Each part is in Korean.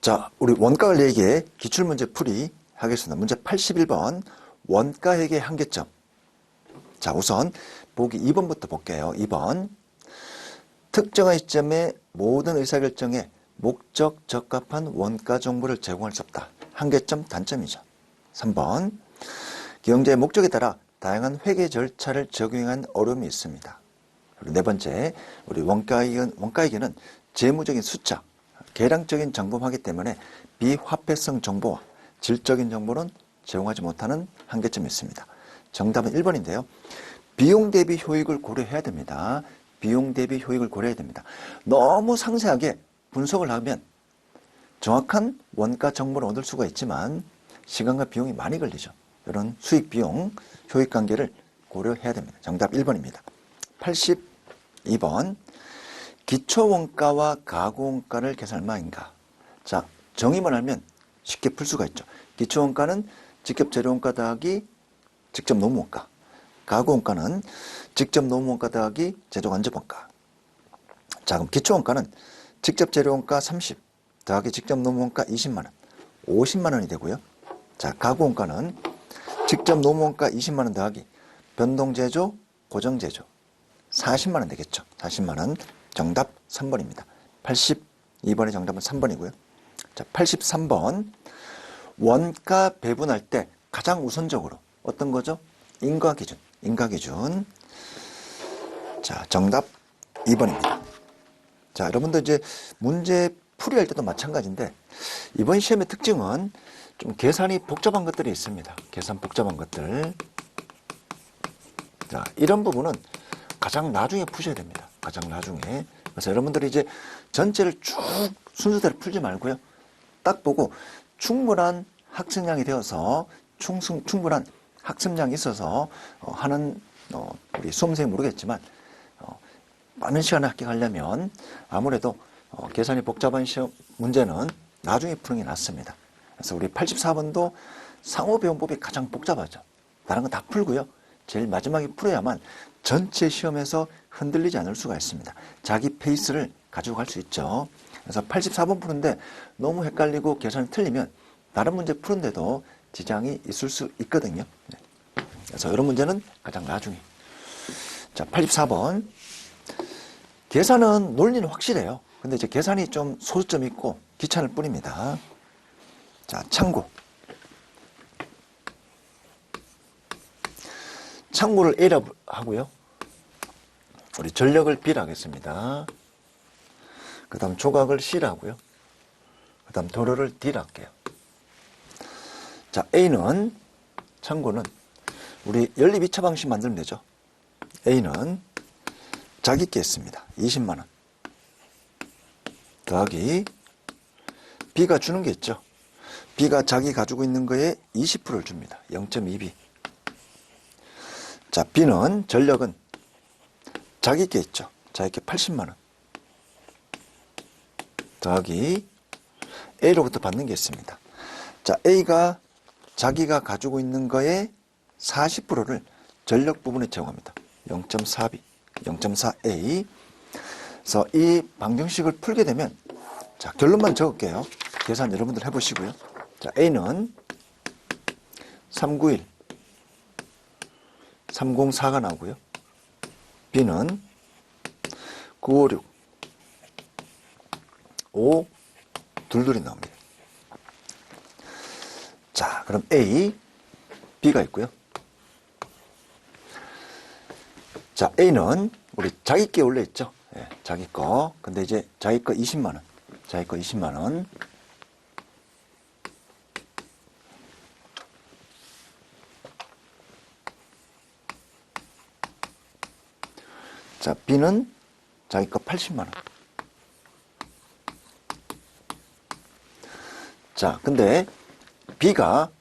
자, 우리 원가관리회계 기출문제 풀이 하겠습니다. 문제 81번 원가회계 한계점. 자, 우선 보기 2번부터 볼게요. 2번 특정한 시점에 모든 의사결정에 목적 적합한 원가 정보를 제공할 수 없다. 한계점 단점이죠. 3번 경제의 목적에 따라 다양한 회계 절차를 적용한 어려움이 있습니다. 그리고 네 번째, 우리 원가회계는 재무적인 숫자, 계량적인 정보하기 때문에 비화폐성 정보와 질적인 정보는 제공하지 못하는 한계점이 있습니다. 정답은 1번인데요. 비용 대비 효익을 고려해야 됩니다. 비용 대비 효익을 고려해야 됩니다. 너무 상세하게 분석을 하면 정확한 원가 정보를 얻을 수가 있지만 시간과 비용이 많이 걸리죠. 이런 수익, 비용, 효익 관계를 고려해야 됩니다. 정답 1번입니다. 82번 기초원가와 가구원가를 계산할 마인가. 자, 정의만 알면 쉽게 풀 수가 있죠. 기초원가는 직접 재료원가 더하기 직접 노무원가, 가구원가는 직접 노무원가 더하기 제조간접원가. 자, 그럼 기초원가는 직접 재료원가 30 더하기 직접 노무원가 20만원, 50만원이 되고요. 자, 가구원가는 직접 노무원가 20만원 더하기 변동제조, 고정제조 40만원 되겠죠. 40만원. 정답 3번입니다. 82번의 정답은 3번이고요. 자, 83번 원가 배분할 때 가장 우선적으로 어떤 거죠? 인가기준. 인가기준. 자, 정답 2번입니다. 자, 여러분들 이제 문제 풀이할 때도 마찬가지인데 이번 시험의 특징은 좀 계산이 복잡한 것들이 있습니다. 계산 복잡한 것들. 자, 이런 부분은 가장 나중에 푸셔야 됩니다. 가장 나중에. 그래서 여러분들이 이제 전체를 쭉 순서대로 풀지 말고요. 딱 보고 충분한 학습량이 되어서 충분한 학습량이 있어서 하는 우리 수험생이 모르겠지만 많은 시간을 합격하려면 아무래도 계산이 복잡한 시험 문제는 나중에 푸는 게 낫습니다. 그래서 우리 84번도 상호배분법이 가장 복잡하죠. 다른 건 다 풀고요. 제일 마지막에 풀어야만 전체 시험에서 흔들리지 않을 수가 있습니다. 자기 페이스를 가지고 갈 수 있죠. 그래서 84번 푸는데 너무 헷갈리고 계산이 틀리면 다른 문제 푸는데도 지장이 있을 수 있거든요. 그래서 이런 문제는 가장 나중에. 자, 84번. 계산은 논리는 확실해요. 근데 이제 계산이 좀 소수점이 있고 귀찮을 뿐입니다. 자, 참고. 참고를 A라고 하고요. 우리 전력을 B라 하겠습니다. 그 다음 조각을 C라 하고요. 그 다음 도료를 D라 할게요. 자, A는 참고는 우리 연립 2차 방식 만들면 되죠. A는 자기 게 있습니다. 20만원 더하기 B가 주는 게 있죠. B가 자기 가지고 있는 거에 20%를 줍니다. 0.2B. 자, B는 전력은 자기 게 있죠. 자기 게 80만원 더하기 A로부터 받는 게 있습니다. 자, A가 자기가 가지고 있는 거에 40%를 전력 부분에 제공합니다. 0.4B, 0.4A. 그래서 이 방정식을 풀게 되면, 자, 결론만 적을게요. 계산 여러분들 해보시고요. 자, A는 391, 304가 나오고요. B는 956, 5, 둘둘이 나옵니다. 자, 그럼 A, B가 있고요. 자, A는 우리 자기 게 원래 있죠. 예, 자기 거. 근데 이제 자기 거 20만원. 자기 거 20만원. 자, B는 자기 거 80만원. 자, 근데 B가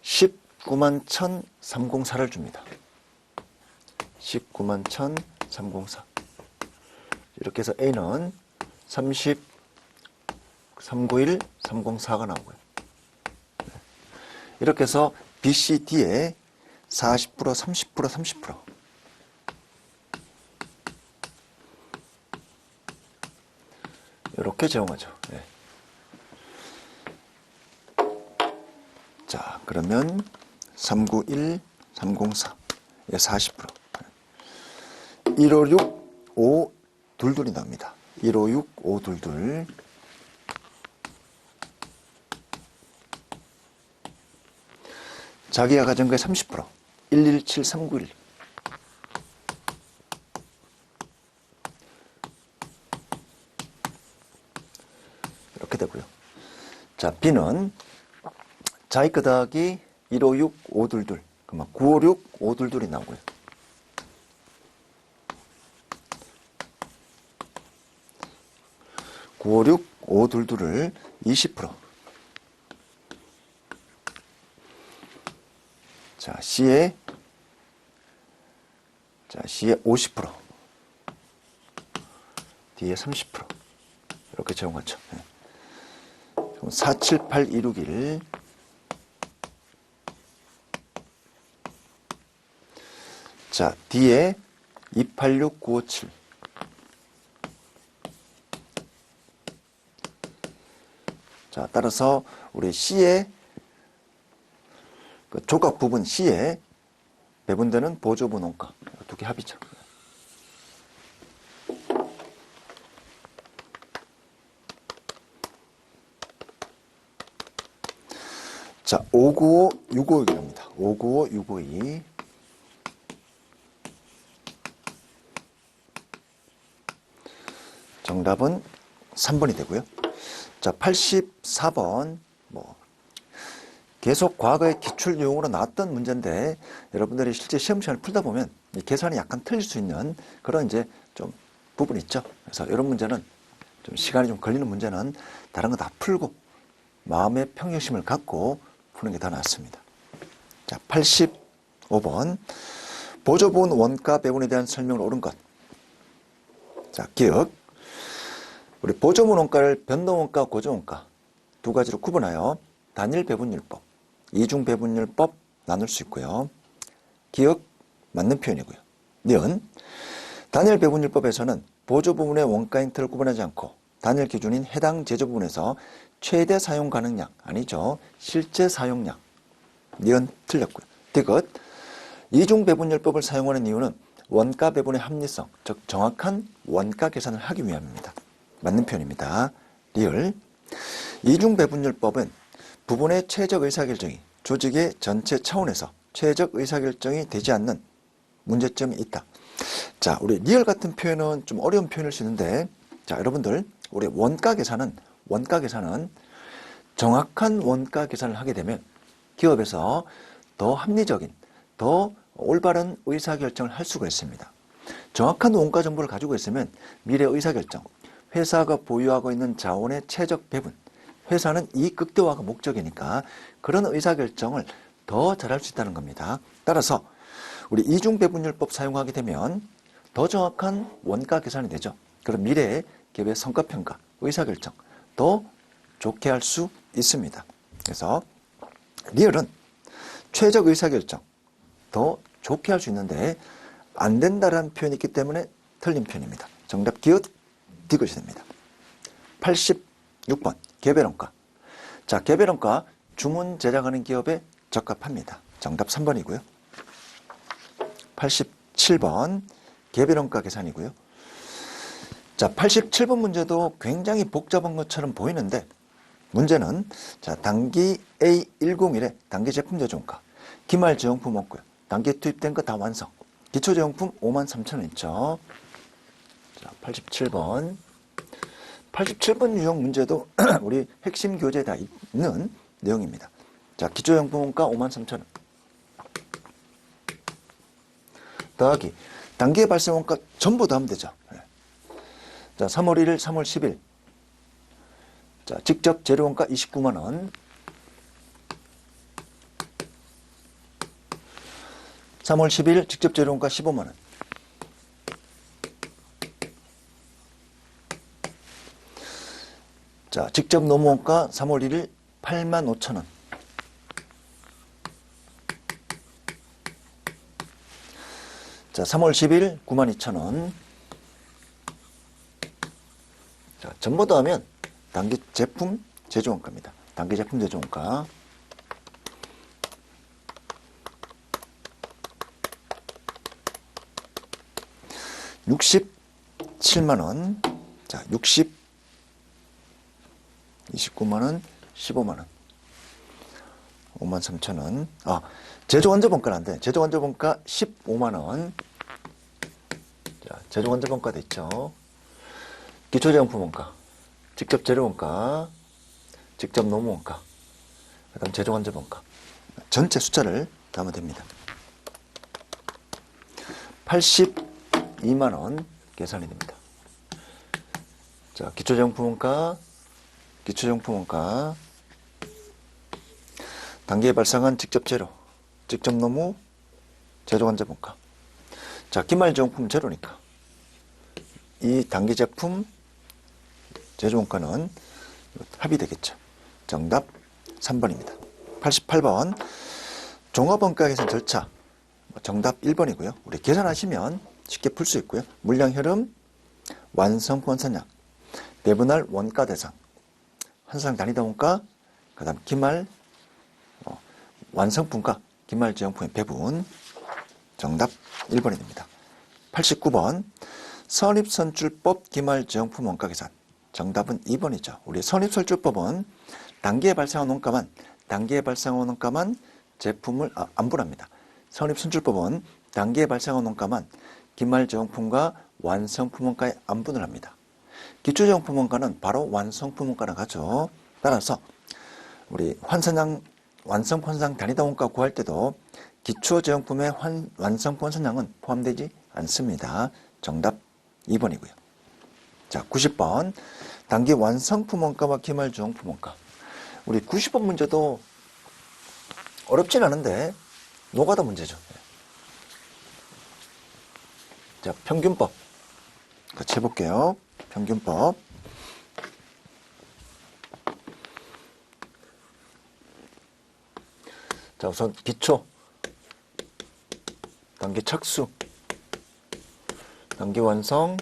19만 1,304를 줍니다. 19만 1,304. 이렇게 해서 A는 30, 391, 304가 나오고요. 이렇게 해서 B, C, D에 40%, 30%, 30%. 이렇게 제공하죠. 네. 자, 그러면 391, 304, 예, 40%. 156, 5, 22이 나옵니다. 156, 5, 22. 자기가 가진 거의 30%. 117, 391. 이렇게 되고요. 자, B는 자기 거 더하기 156, 522. 그러면 956, 522이 나오고요. (956) 522를 20%. 자, C에 50%. D에 30%. 이렇게 적용하죠. 네. 478261. 자, D에 286957. 자, 따라서 우리 C의 그 조각 부분 C에 배분되는 보조분 원가 두 개 합이죠. 자, 595, 652입니다. 595, 652. 정답은 3번이 되고요. 자, 84번, 계속 과거의 기출 유형으로 나왔던 문제인데, 여러분들이 실제 시험 시간을 풀다 보면 이 계산이 약간 틀릴 수 있는 그런 이제 좀 부분이 있죠. 그래서 이런 문제는 좀 시간이 좀 걸리는 문제는 다른 거 다 풀고 마음의 평정심을 갖고 푸는 게 더 낫습니다. 자, 85번. 보조분 원가 배분에 대한 설명을 옳은 것. 자, 기억. 우리 보조분 원가를 변동원가, 고조원가 두 가지로 구분하여 단일 배분율법, 이중 배분율법 나눌 수 있고요. 기억 맞는 표현이고요. 니은 단일 배분율법에서는 보조 부분의 원가인 틀을 구분하지 않고 단일 기준인 해당 제조 부분에서 최대 사용 가능량, 아니죠. 실제 사용량. 니은 틀렸고요. 디귿 이중 배분율법을 사용하는 이유는 원가 배분의 합리성, 즉 정확한 원가 계산을 하기 위함입니다. 맞는 표현입니다. 리을 이중 배분율법은 부분의 최적 의사결정이 조직의 전체 차원에서 최적 의사결정이 되지 않는 문제점이 있다. 자, 우리 리얼 같은 표현은 좀 어려운 표현일 수 있는데, 자, 여러분들, 우리 원가 계산은 정확한 원가 계산을 하게 되면 기업에서 더 합리적인, 더 올바른 의사결정을 할 수가 있습니다. 정확한 원가 정보를 가지고 있으면 미래 의사결정, 회사가 보유하고 있는 자원의 최적 배분, 회사는 이익 극대화가 목적이니까 그런 의사결정을 더 잘할 수 있다는 겁니다. 따라서 우리 이중배분율법 사용하게 되면 더 정확한 원가 계산이 되죠. 그럼 미래의 기업의 성과평가, 의사결정 더 좋게 할 수 있습니다. 그래서 리얼은 최적 의사결정 더 좋게 할 수 있는데 안 된다라는 표현이 있기 때문에 틀린 표현입니다. 정답 기엇, 디귿이 됩니다. 86번 개별원가. 자, 개별원가 주문 제작하는 기업에 적합합니다. 정답 3번이고요. 87번 개별원가 계산이고요. 자, 87번 문제도 굉장히 복잡한 것처럼 보이는데 문제는 자, 단기 A101에 단기 제품 제조원가, 기말 제용품 없고요. 단기 투입된 거 다 완성. 기초 제용품 53,000원 있죠. 자, 87번. 87번 유형 문제도 우리 핵심 교재에 다 있는 내용입니다. 자, 기초용품 원가 53,000원. 더하기 단기의 발생 원가 전부 다 하면 되죠. 자, 3월 1일, 3월 10일. 자, 직접 재료 원가 29만 원. 3월 10일 직접 재료 원가 15만 원. 자, 직접 노무 원가 3월 1일 85,000원. 자, 3월 10일 92,000원. 자, 전부 다 하면 단기 제품 제조원가입니다. 단기 제품 제조원가. 67만원. 자, 29만원, 15만원. 53,000원. 제조원자본가는 안 돼. 제조원자본가 15만원. 자, 제조원자본가도 있죠. 기초제형품원가, 직접 재료원가, 직접 노무원가, 그 다음 제조원자본가. 전체 숫자를 더하면 됩니다. 82만원 계산이 됩니다. 자, 기초제형품원가, 단기에 발생한 직접 재료, 직접 노무, 제조원자본가. 자, 기말제용품 재료니까 이 단기 제품 제조원가는 합이 되겠죠. 정답 3번입니다. 88번 종합원가 계산 절차. 정답 1번이고요. 우리 계산하시면 쉽게 풀 수 있고요. 물량 흐름, 완성품 선량, 배분할 원가 대상, 한상 단위다 원가, 그 다음 기말 완성품과 기말 제형품의 배분. 정답 1번이 됩니다. 89번 선입선출법 기말 제형품 원가 계산. 정답은 2번이죠. 우리 선입선출법은 단기에 발생한 원가만 제품을 안분합니다. 선입선출법은 단기에 발생한 원가만 기말 제형품과 완성품 원가에 안분을 합니다. 기초제형품 원가는 바로 완성품 원가를 가죠. 따라서 우리 완성품 환상 단위다 원가 구할 때도 기초제형품의 완성품 환상은 포함되지 않습니다. 정답 2번이고요. 자, 90번 단기 완성품 원가와 기말 제형품 원가. 우리 90번 문제도 어렵진 않은데 노가다 문제죠. 자, 평균법 같이 해볼게요. 평균법. 자, 우선 기초, 단기 착수, 단기 완성,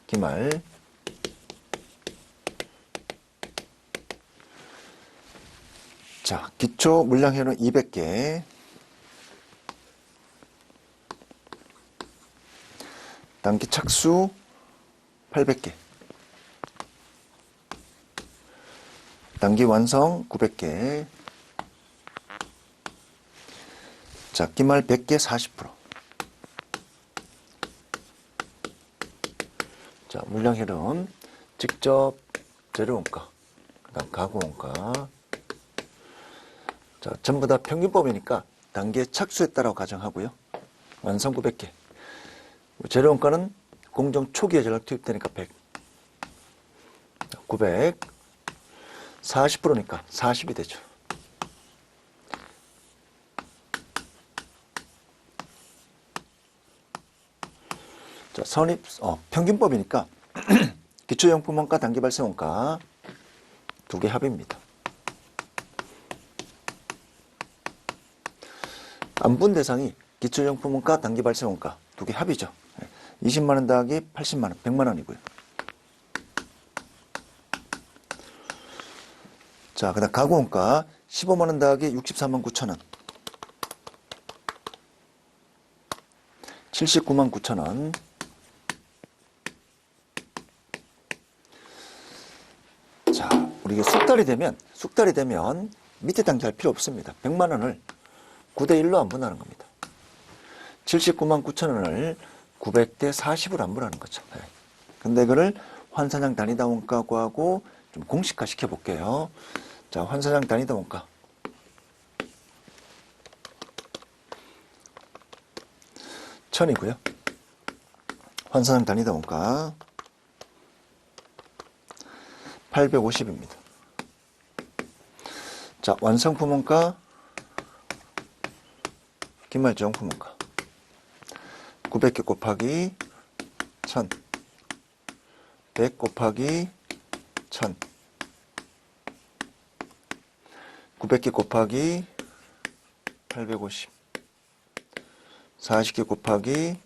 기말. 자, 기초 물량회로 200개, 단기 착수 800개, 단기 완성 900개, 자, 기말 100개 40%. 자, 물량 흐름, 직접 재료원가, 그 다음 가공원가. 자, 전부 다 평균법이니까 단계 착수에 따라 가정하고요. 완성 900개. 재료원가는 공정 초기에 전략 투입되니까 100. 900. 40%니까 40이 되죠. 자, 평균법이니까 기초용품원가, 단기 발생원가 두 개 합입니다. 안분 대상이 기초용품원가, 단기 발생원가 두 개 합이죠. 20만원 더하기 80만원, 100만원이고요. 자, 그 다음 가구원가 15만원 더하기 64만 9천원, 79만 9천원. 자, 우리 숙달이 되면 밑에 단계 할 필요 없습니다. 100만원을 9대1로 안분하는 겁니다. 79만 9천원을 900대 40으로 안분하는 거죠. 네. 근데 그걸 환산량 단위다 원가 구하고 좀 공식화 시켜볼게요. 자, 환산량 단위다 원가. 천이고요. 환산량 단위다 원가 850입니다. 자, 완성품 원가, 기말제용품 원가 900개 곱하기 1000, 100 곱하기 1000, 900개 곱하기 850, 40개 곱하기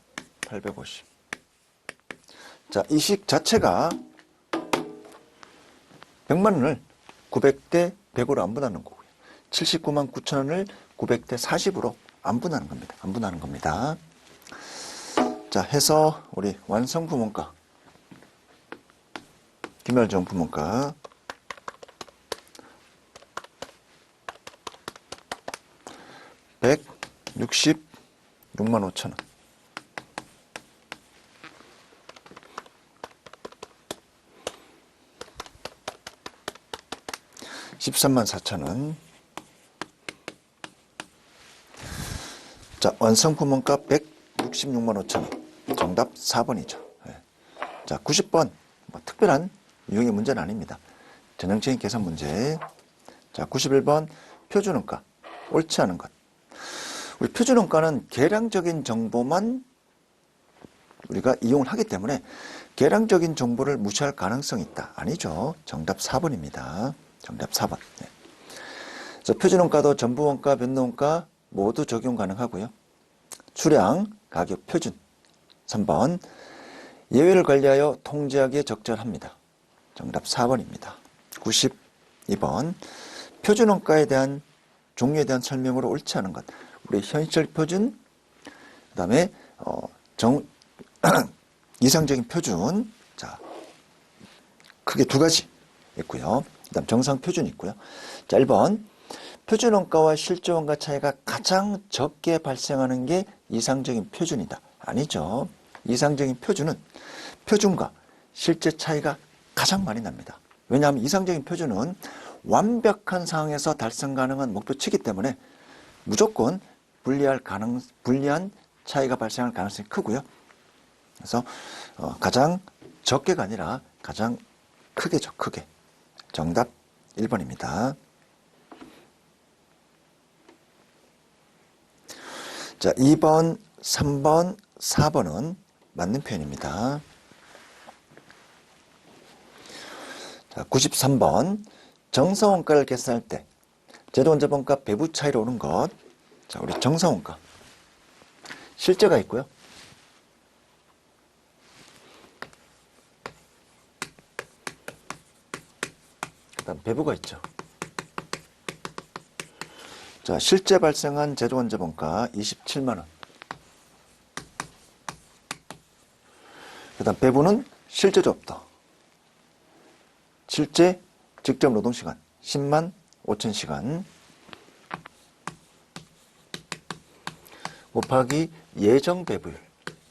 850. 자, 이 식 자체가 100만원을 900대 100으로 안분하는 거고요. 79만 9천원을 900대 40으로 안분하는 겁니다. 자, 자, 해서 우리 완성품 원가, 기말정품 원가 166만 5천 원. 13만 4천 원. 자, 완성품 원가 166만 5천 원. 정답 4번이죠. 네. 자, 90번. 뭐 특별한 유형의 문제는 아닙니다. 전형적인 계산 문제. 자, 91번. 표준원가. 옳지 않은 것. 우리 표준원가는 계량적인 정보만 우리가 이용을 하기 때문에 계량적인 정보를 무시할 가능성이 있다. 아니죠. 정답 4번입니다. 정답 4번. 네. 그래서 표준원가도 전부원가, 변동원가 모두 적용 가능하고요. 수량, 가격, 표준. 3번. 예외를 관리하여 통지하기에 적절합니다. 정답 4번입니다. 92번. 표준원가에 대한 종류에 대한 설명으로 옳지 않은 것. 우리 현실 표준, 그 다음에 이상적인 표준. 자, 크게 두 가지 있고요. 그 다음 정상 표준이 있고요. 자, 1번. 표준원가와 실제원가 차이가 가장 적게 발생하는 게 이상적인 표준이다. 아니죠. 이상적인 표준은 표준과 실제 차이가 가장 많이 납니다. 왜냐하면 이상적인 표준은 완벽한 상황에서 달성 가능한 목표치이기 때문에 무조건 불리한 차이가 발생할 가능성이 크고요. 그래서 가장 적게가 아니라 가장 크게죠. 크게. 정답 1번입니다. 자, 2번, 3번, 4번은 맞는 표현입니다. 자, 93번. 정상원가를 계산할 때 제도원자본가 배부 차이로 오는 것. 자, 우리 정상원가. 실제가 있고요. 그 다음 배부가 있죠. 자, 실제 발생한 제도원자본가 27만 원. 그 다음 배부는 실제 잡도. 실제 직접 노동시간 10만 5천 시간 곱하기 예정 배부율.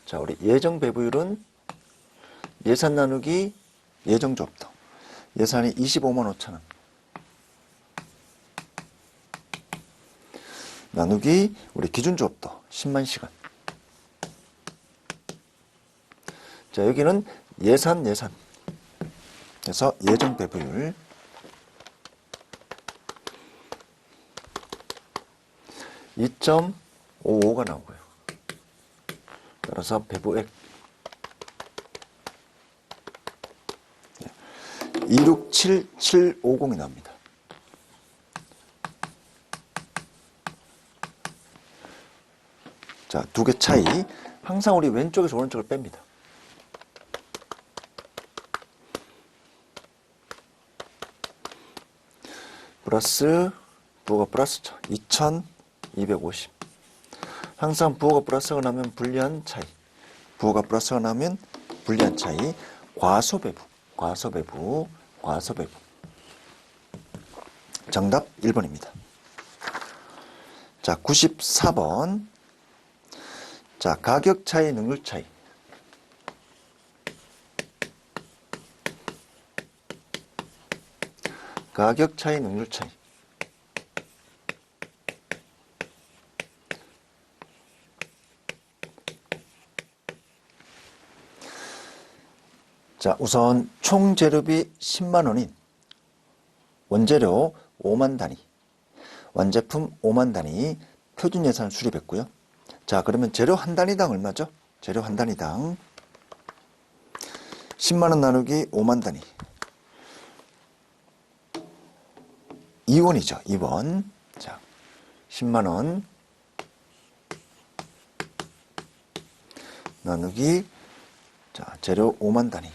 자, 우리 예정 배부율은 예산 나누기 예정 잡도. 예산이 25만 5천 원. 나누기 우리 기준 잡도 10만 시간. 자, 여기는 예산. 그래서 예정 배부율 2.55가 나오고요. 따라서 배부액 267750이 나옵니다. 자, 두 개 차이. 항상 우리 왼쪽에서 오른쪽을 뺍니다. 플러스 부호가 플러스죠. 2250. 항상 부호가 플러스가 나면 불리한 차이. 부호가 플러스가 나면 불리한 차이. 과소배부. 정답 1번입니다. 자, 94번. 자, 가격 차이, 능률 차이. 가격 차이, 능률 차이. 자, 우선 총 재료비 10만 원인 원재료 5만 단위, 완제품 5만 단위 표준 예산을 수립했고요. 자, 그러면 재료 한 단위당 얼마죠? 재료 한 단위당 10만 원 나누기 5만 단위. 2원이죠. 2원. 자, 10만 원 나누기 자, 재료 5만 단위.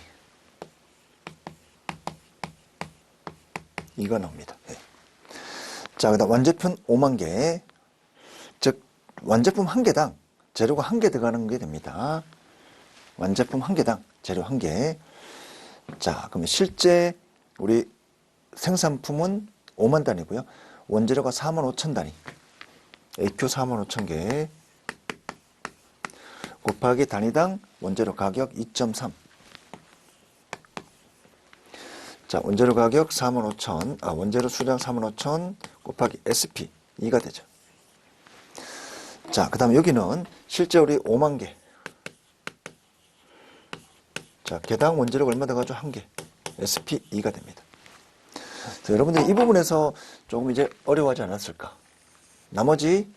이거 나옵니다. 네. 자, 그다음 완제품 5만 개. 즉 완제품 한 개당 재료가 한 개 들어가는 게 됩니다. 완제품 1개당 재료 1개. 자, 그러면 실제 우리 생산품은 5만 단위고요. 원재료가 4만 5천 단위. AQ 4만 5천 개. 곱하기 단위당 원재료 가격 2.3. 자, 원재료 가격 4만 5천, 원재료 수량 4만 5천 곱하기 SP 2가 되죠. 자, 그 다음에 여기는 실제 우리 5만 개. 자, 개당 원재료가 얼마 돼가지고 1개. SP 2가 됩니다. 자, 여러분들이 이 부분에서 조금 이제 어려워하지 않았을까? 나머지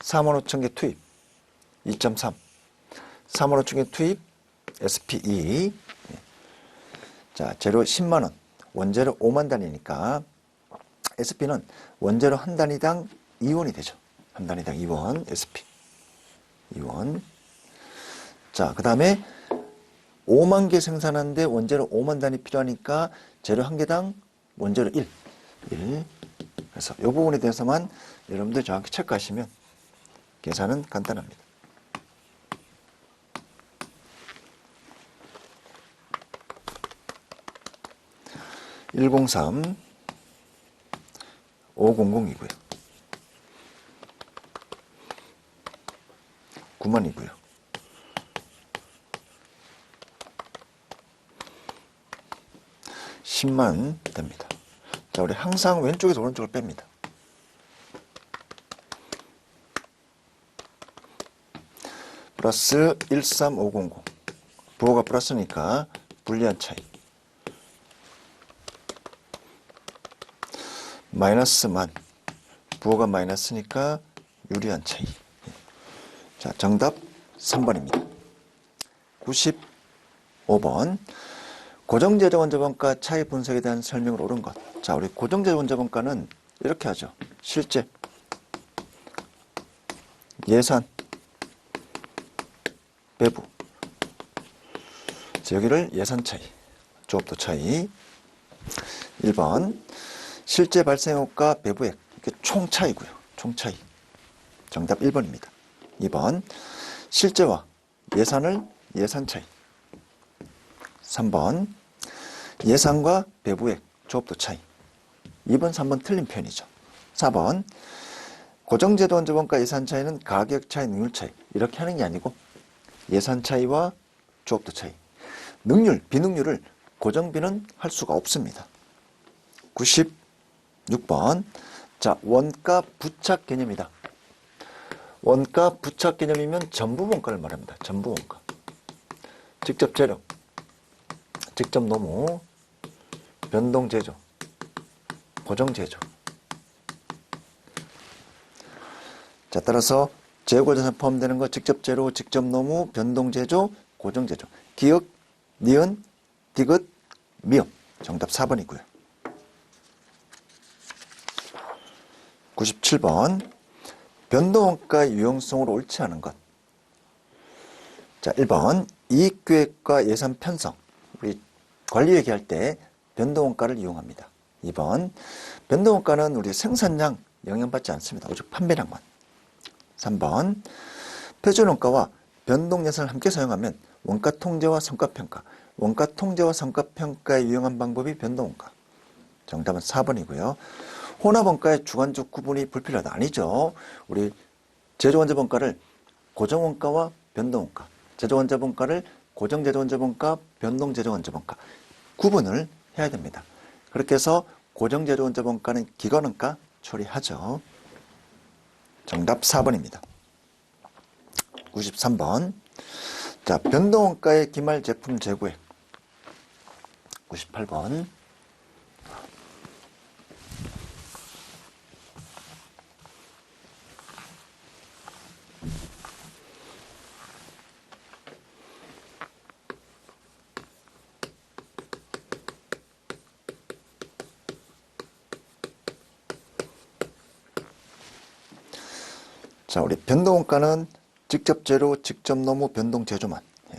4만 5천 개 투입 2.3. 4만 5천 개 투입 SP 2. 자, 재료 10만 원. 원재료 5만 단위니까 SP는 원재료 한 단위당 2원이 되죠. 한 단위당 2원 SP 2원. 자, 그 다음에 5만 개 생산하는데 원재료 5만 단위 필요하니까 재료 한 개당 원재료 1. 그래서 이 부분에 대해서만 여러분들 정확히 체크하시면 계산은 간단합니다. (103) 500이고요. 9만이고요. 10만 됩니다. 자, 우리 항상 왼쪽에서 오른쪽을 뺍니다. 플러스 13500. 부호가 플러스니까 불리한 차이. 마이너스 만. 부호가 마이너스니까 유리한 차이. 자, 정답 3번입니다. 95번. 고정재료 원자본가 차이 분석에 대한 설명을 옳은 것. 자, 우리 고정재료 원자본가는 이렇게 하죠. 실제, 예산, 배부. 자, 여기를 예산 차이, 조업도 차이. 1번. 실제 발생효과 배부액. 이게 총 차이고요. 총 차이. 정답 1번입니다. 2번. 실제와 예산을 예산 차이. 3번. 예산과 배부액, 조업도 차이. 2번, 3번 틀린 표현이죠. 4번. 고정제도 원자본가 예산 차이는 가격 차이, 능률 차이. 이렇게 하는 게 아니고 예산 차이와 조업도 차이. 능률, 비능률을 고정비는 할 수가 없습니다. 96번. 자, 원가 부착 개념이다. 원가 부착 개념이면 전부 원가를 말합니다. 전부 원가. 직접 재료, 직접 노무, 변동 제조, 고정 제조. 자, 따라서 재고자산 포함되는 거 직접 재료, 직접 노무, 변동 제조, 고정 제조. 기역, 니은, 디귿, 미음. 정답 4번이고요. 97번. 변동원가의 유용성으로 옳지 않은 것. 자, 1번. 이익계획과 예산 편성. 우리 관리 얘기할 때 변동원가를 이용합니다. 2번. 변동원가는 우리 생산량 영향받지 않습니다. 오직 판매량만. 3번. 표준원가와 변동예산을 함께 사용하면 원가통제와 성과평가. 원가통제와 성과평가에 유용한 방법이 변동원가. 정답은 4번이고요. 혼합원가의 주관적 구분이 불필요하다. 아니죠. 우리 제조원자본가를 고정원가와 변동원가, 제조원자본가를 고정제조원자본가, 변동제조원자본가 구분을 해야 됩니다. 그렇게 해서 고정제조원자본가는 기관원가 처리하죠. 정답 4번입니다. 93번. 자, 변동원가의 기말 제품 재고액. 98번. 자, 우리 변동원가는 직접 재료, 직접 노무, 변동 제조만. 예.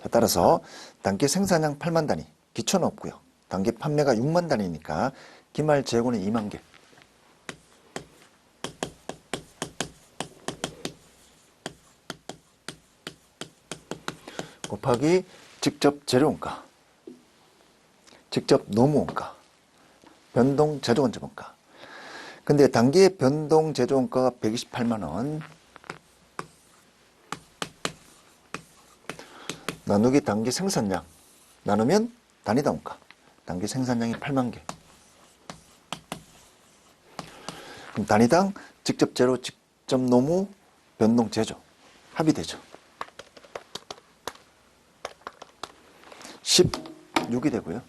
자, 따라서 단기 생산량 8만 단위, 기초는 없고요. 단기 판매가 6만 단위니까 기말 재고는 2만 개. 곱하기 직접 재료원가, 직접 노무원가, 변동 제조원가점원가. 근데 단기의 변동 제조원가가 128만 원 나누기 단기 생산량 나누면 단위당 원가. 단기 생산량이 8만 개. 그럼 단위당 직접 재료, 직접 노무, 변동 제조 합이 되죠. 16이 되고요.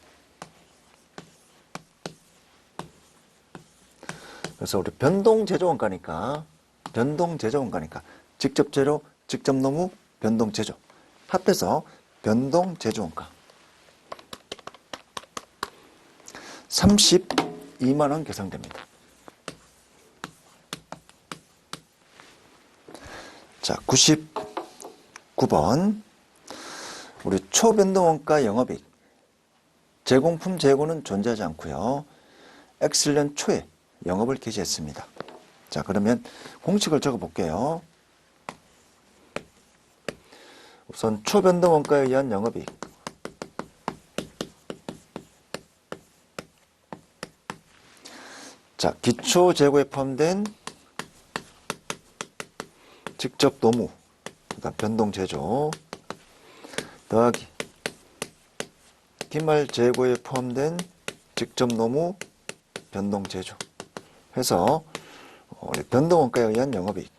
그래서 우리 변동 제조 원가니까 직접 재료, 직접 노무, 변동 제조 합해서 변동 제조 원가 32만 원 계산됩니다. 자, 99번. 우리 초변동원가 영업이익. 제공품 재고는 존재하지 않고요. X년 초에 영업을 개시했습니다. 자, 그러면 공식을 적어 볼게요. 우선 초변동원가에 의한 영업이익. 자, 기초 재고에 포함된 직접 노무, 그러니까 변동 제조 더하기 기말 재고에 포함된 직접 노무, 변동 제조 해서 변동 원가에 의한 영업이익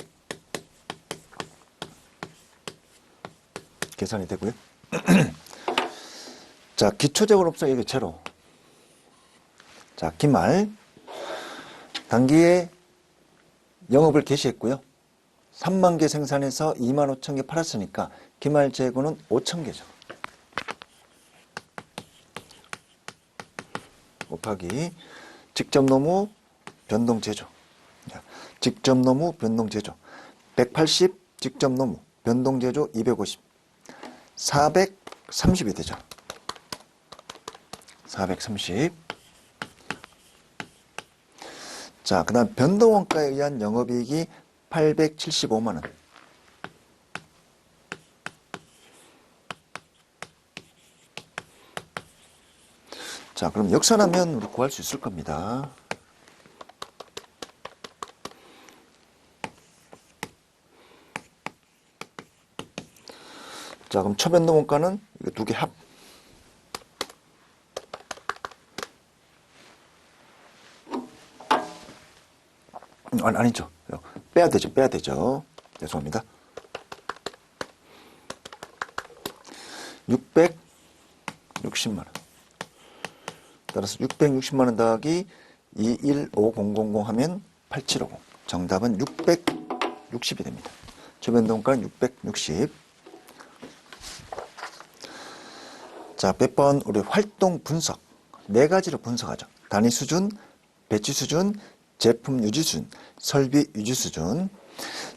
계산이 되고요. 자, 기초 재고로서 이게 제로. 자, 기말 단기에 영업을 개시했고요. 3만 개 생산해서 2만 5천 개 팔았으니까 기말 재고는 5천 개죠. 곱하기 직접 노무 변동 제조. 직접 노무 변동 제조 180 직접 노무 변동 제조 250 430이 되죠. 430. 자, 그 다음 변동원가에 의한 영업이익이 875만 원. 자, 그럼 역산하면 우리 구할 수 있을 겁니다. 자, 그럼 초변동원가는 이거 두 개 합. 아니죠. 빼야 되죠. 죄송합니다. 660만 원. 따라서 660만 원 더하기 215000 하면 8750. 정답은 660이 됩니다. 초변동가는 660. 자, 몇 번 우리 활동 분석. 네 가지로 분석하죠. 단위 수준, 배치 수준, 제품 유지 수준, 설비 유지 수준.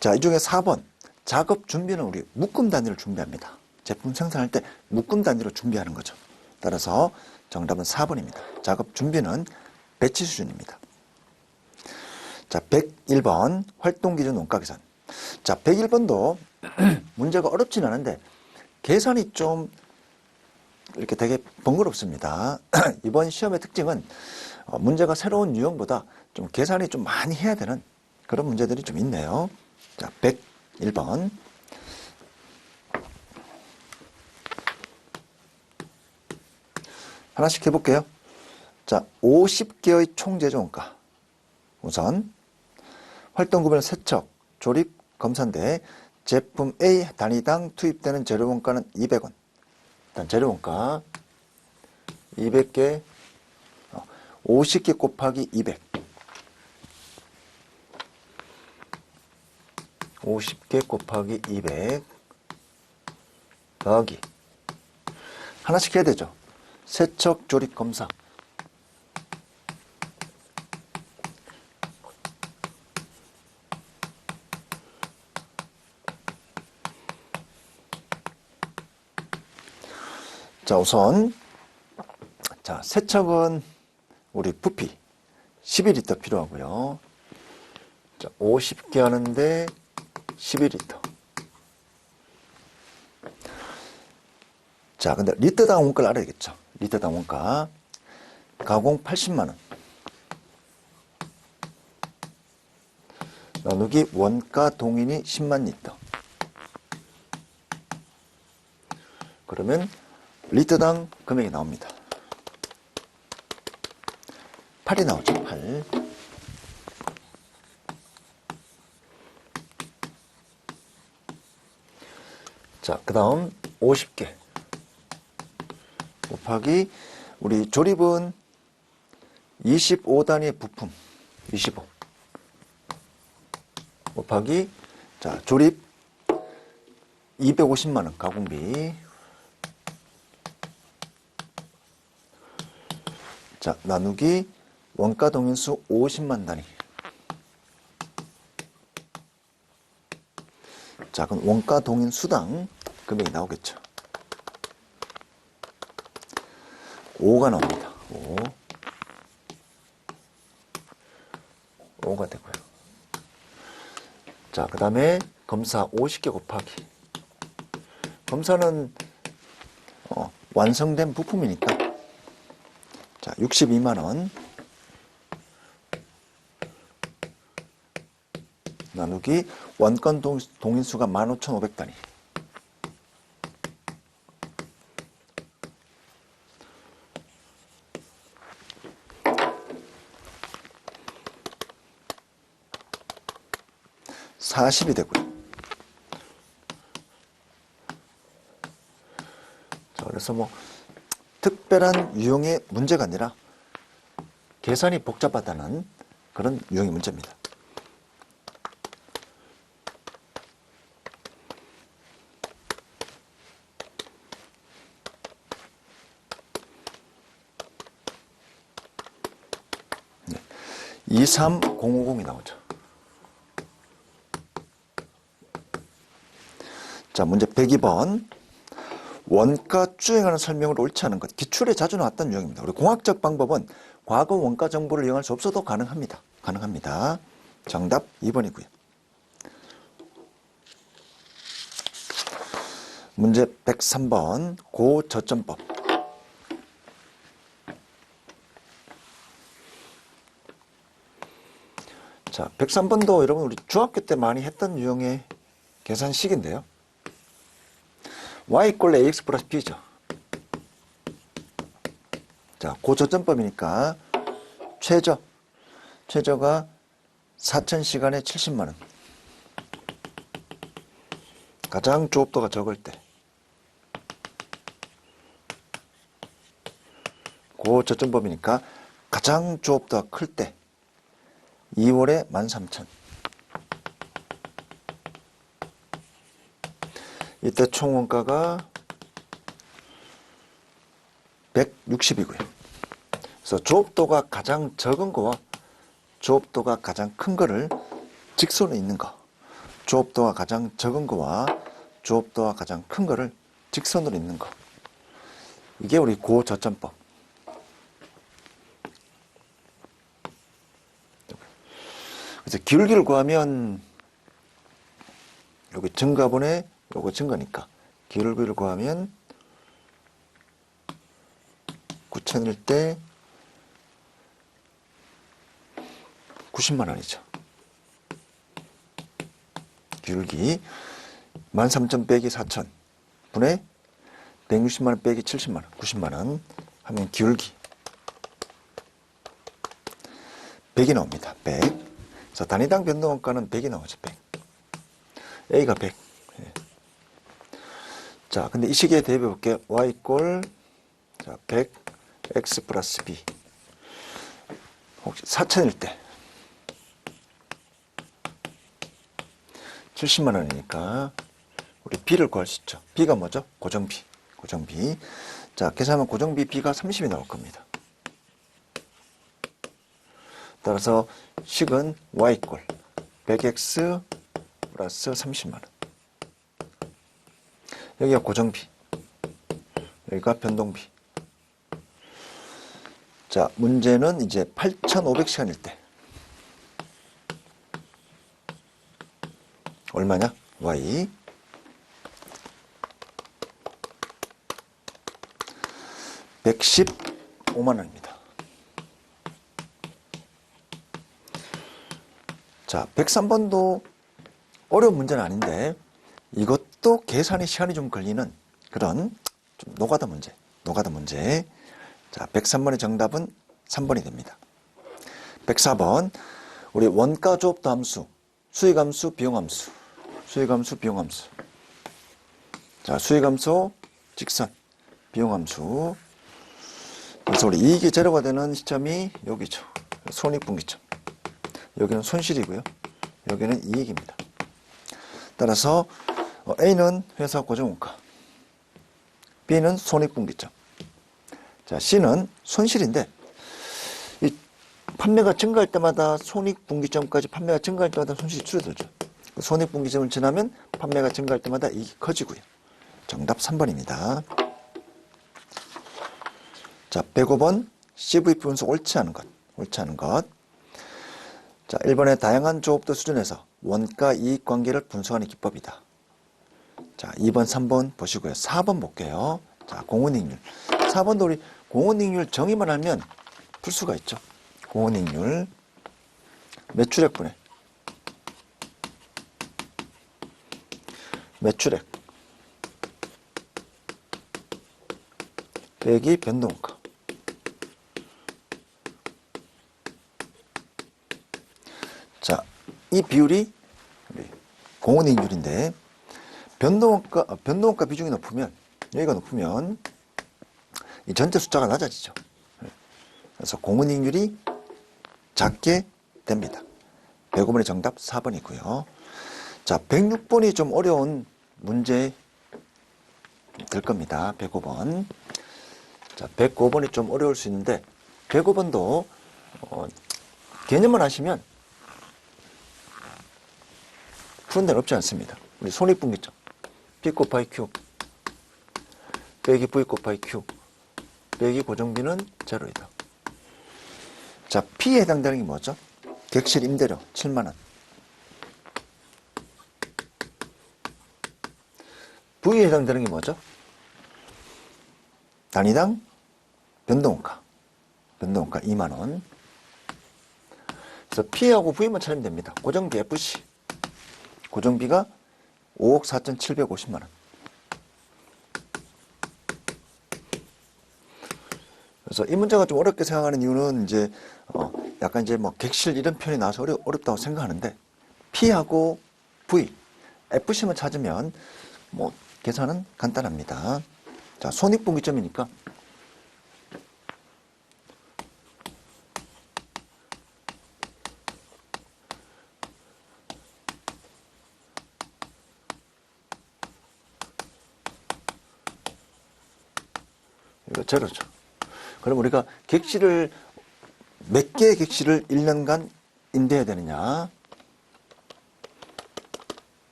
자, 이 중에 4번. 작업 준비는 우리 묶음 단위로 준비합니다. 제품 생산할 때 묶음 단위로 준비하는 거죠. 따라서 정답은 4번입니다. 작업 준비는 배치 수준입니다. 자, 101번 활동 기준 원가 계산. 자, 101번도 문제가 어렵진 않은데 계산이 좀 이렇게 되게 번거롭습니다. 이번 시험의 특징은 문제가 새로운 유형보다 좀 계산이 좀 많이 해야 되는 그런 문제들이 좀 있네요. 자, 101번. 하나씩 해볼게요. 자, 50개의 총 제조 원가. 우선 활동 구별 세척, 조립, 검사인데 제품 A 단위당 투입되는 재료 원가는 200원. 일단 재료 원가 200개 50개 곱하기 200. 50개 곱하기 200 더하기 하나씩 해야 되죠. 세척, 조립, 검사. 자, 우선 자, 세척은 우리 부피 12리터 필요하고요. 자, 50개 하는데 12리터. 자, 근데 리터당 원가를 알아야겠죠. 리터당 원가. 가공 80만 원. 나누기 원가 동인이 10만 리터. 그러면 리터당 금액이 나옵니다. 8이 나오죠. 8. 자, 그 다음 50개 곱하기 우리 조립은 25단위의 부품 25 곱하기 자 조립 250만 원 가공비. 자, 나누기 원가 동인수 50만 단위. 자, 그럼 원가 동인 수당 금액이 나오겠죠. 5가 나옵니다. 5가 되고요. 자, 그 다음에 검사 50개 곱하기. 검사는 완성된 부품이니까 자, 62만 원 나누기 원가 동인수가 15,500단위. (40이) 되고요. 자, 그래서 뭐 특별한 유형의 문제가 아니라 계산이 복잡하다는 그런 유형의 문제입니다. 네. 23050이 나오죠. 자, 문제 102번. 원가 주행하는 설명을 옳지 않은 것. 기출에 자주 나왔던 유형입니다. 우리 공학적 방법은 과거 원가 정보를 이용할 수 없어도 가능합니다. 가능합니다. 정답 2번이고요. 문제 103번. 고저점법. 자, 103번도 여러분 우리 중학교 때 많이 했던 유형의 계산식인데요. y 꼴 ax 플러스 b죠. 자, 고저점법이니까 최저가 4,000시간에 70만 원. 가장 조업도가 적을 때. 고저점법이니까 가장 조업도가 클 때. 2월에 13,000. 이때 총 원가가 160이고요. 그래서 조업도가 가장 적은 거와 조업도가 가장 큰 거를 직선에 있는 거. 조업도가 가장 적은 거와 조업도가 가장 큰 거를 직선으로 있는 거. 이게 우리 고저점법. 그래서 기울기를 구하면 여기 증가분의 요거 증가니까 기울기를 구하면 9,000일 때 90만 원이죠. 기울기 13,000 빼기 4,000 분의 160만 원 빼기 70만 원 90만 원 하면 기울기 100이 나옵니다. 100. 그래서 단위당 변동원가는 100이 나오죠. 100. A가 100. 예. 자, 근데 이 시기에 대입해 볼게요. Y 꼴 100 X 플러스 B. 혹시 4,000일 때 70만 원이니까 우리 B를 구할 수 있죠. B가 뭐죠? 고정비. 고정비. 자, 계산하면 고정비 B가 30이 나올 겁니다. 따라서 식은 Y 꼴 100X 플러스 30만 원. 여기가 고정비. 여기가 변동비. 자, 문제는 이제 8,500시간일 때 얼마냐? Y 115만 원입니다. 자, 103번도 어려운 문제는 아닌데 이것도 계산이 시간이 좀 걸리는 그런 좀 노가다 문제. 자, 103번의 정답은 3번이 됩니다. 104번 우리 원가 조합도 함수, 수익함수, 비용함수. 자, 수익함수 직선, 비용함수. 그래서 우리 이익이 제로가 되는 시점이 여기죠. 손익분기점. 여기는 손실이고요. 여기는 이익입니다. 따라서 A는 회사 고정원가, B는 손익분기점. 자, C는 손실인데 이 판매가 증가할 때마다 손익분기점까지 판매가 증가할 때마다 손실이 줄어들죠. 손익분기점을 지나면 판매가 증가할 때마다 이익이 커지고요. 정답 3번입니다. 자, 105번 CVP 분석 옳지 않은 것. 자, 1번의 다양한 조업도 수준에서 원가 이익 관계를 분석하는 기법이다. 자, 2번, 3번 보시고요. 4번 볼게요. 자, 공헌이익률. 4번도 우리 공헌이익률 정의만 알면 풀 수가 있죠. 공헌이익률 매출액분의 매출액 빼기 변동원가. 자, 이 비율이 공헌이익률인데 변동원가 비중이 높으면, 여기가 높으면 이 전체 숫자가 낮아지죠. 그래서 공헌이익률이 작게 됩니다. 105번의 정답 4번이고요. 자, 106번이 좀 어려운 문제 될 겁니다. 105번. 자, 105번이 좀 어려울 수 있는데 105번도 개념만 하시면 푸는 데는 없지 않습니다. 우리 손익분기점 P 곱하기 Q 빼기 V 곱하기 Q 빼기 고정비는 제로이다. 자, P에 해당되는 게 뭐죠? 객실 임대료 7만 원. V에 해당되는 게 뭐죠? 단위당 변동원가 2만 원. 그래서 P하고 V만 찾으면 됩니다. 고정비 FC. 고정비가 5억 4,750만 원. 그래서 이 문제가 좀 어렵게 생각하는 이유는 이제 약간 이제 뭐 객실 이런 표현이 나와서 어렵다고 생각하는데 P하고 V, FC만 찾으면 뭐 계산은 간단합니다. 자, 손익분기점이니까 이거 제로죠. 그럼 우리가 객실을 몇 개의 객실을 1년간 임대해야 되느냐?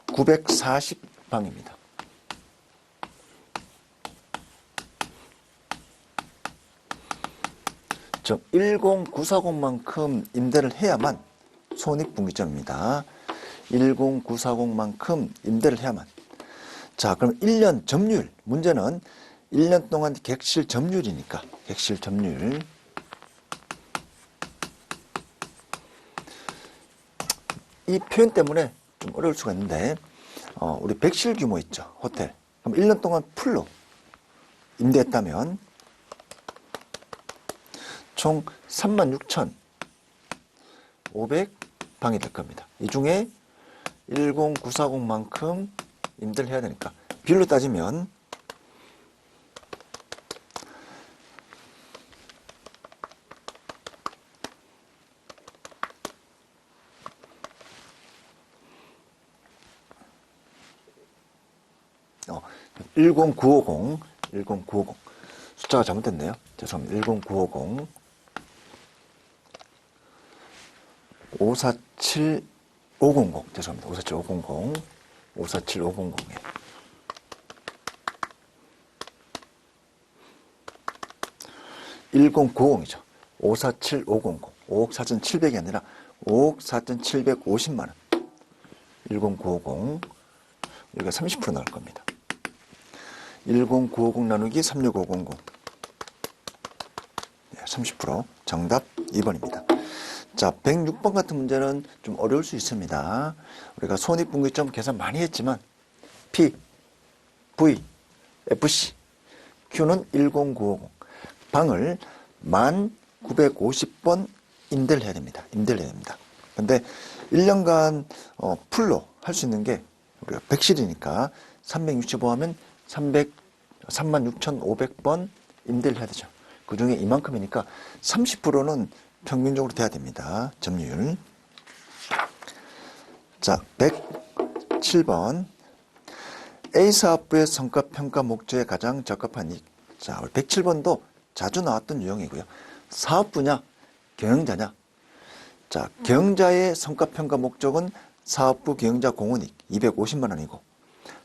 1940방입니다. 즉 10940만큼 임대를 해야만 손익분기점입니다. 10940만큼 임대를 해야만. 자, 그럼 1년 점유율. 문제는 1년 동안 객실 점유율이니까 객실 점유율. 이 표현 때문에 좀 어려울 수가 있는데 우리 백실 규모 있죠. 호텔. 그럼 1년 동안 풀로 임대했다면 총 36,500방이 될 겁니다. 이 중에 10940만큼 임대를 해야 되니까 비율로 따지면 어, 10950 숫자가 잘못됐네요. 죄송합니다. 10950 547500 죄송합니다. 547500 547500에 1090이죠. 547500 5억 4,700이 아니라 5억 4,750만 원. 1090 여기가 30% 나올 겁니다. 10950 나누기 36500. 30%. 정답 2번입니다. 자, 106번 같은 문제는 좀 어려울 수 있습니다. 우리가 손익분기점 계산 많이 했지만 P, V, FC, Q는 10950. 방을 1950번 임대를 해야 됩니다. 임대를 해야 됩니다. 근데 1년간 풀로 할 수 있는 게 우리가 100실이니까 365 하면 36,500번 임대를 해야 되죠. 그 중에 이만큼이니까 30%는 평균적으로 돼야 됩니다. 점유율. 자, 107번. A 사업부의 성과평가 목적에 가장 적합한 이익. 자, 107번도 자주 나왔던 유형이고요. 사업부냐, 경영자냐. 자, 경영자의 성과평가 목적은 사업부 경영자 공헌이익 250만 원이고,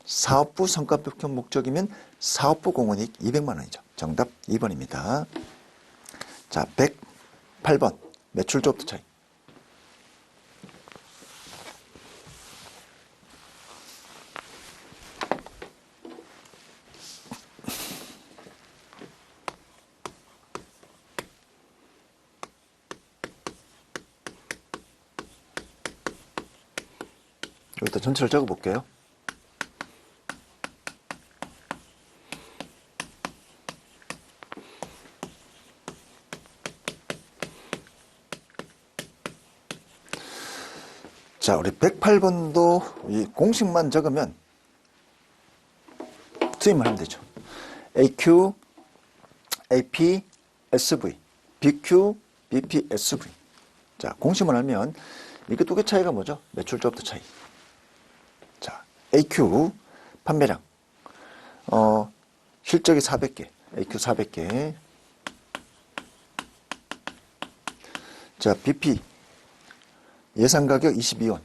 사업부 성과평가 목적이면 사업부 공헌이익 200만 원이죠. 정답 2번입니다. 자, 108번. 매출 조합도 차이. 여기다 전체를 적어 볼게요. 자, 우리 108번도 이 공식만 적으면 수입만 하면 되죠. AQ, AP, SV, BQ, BP, SV. 자, 공식만 하면 이게 두 개 차이가 뭐죠? 매출 조합도 차이. 자, AQ 판매량. 실적이 400개. AQ 400개. 자, BP 예상 가격 22원.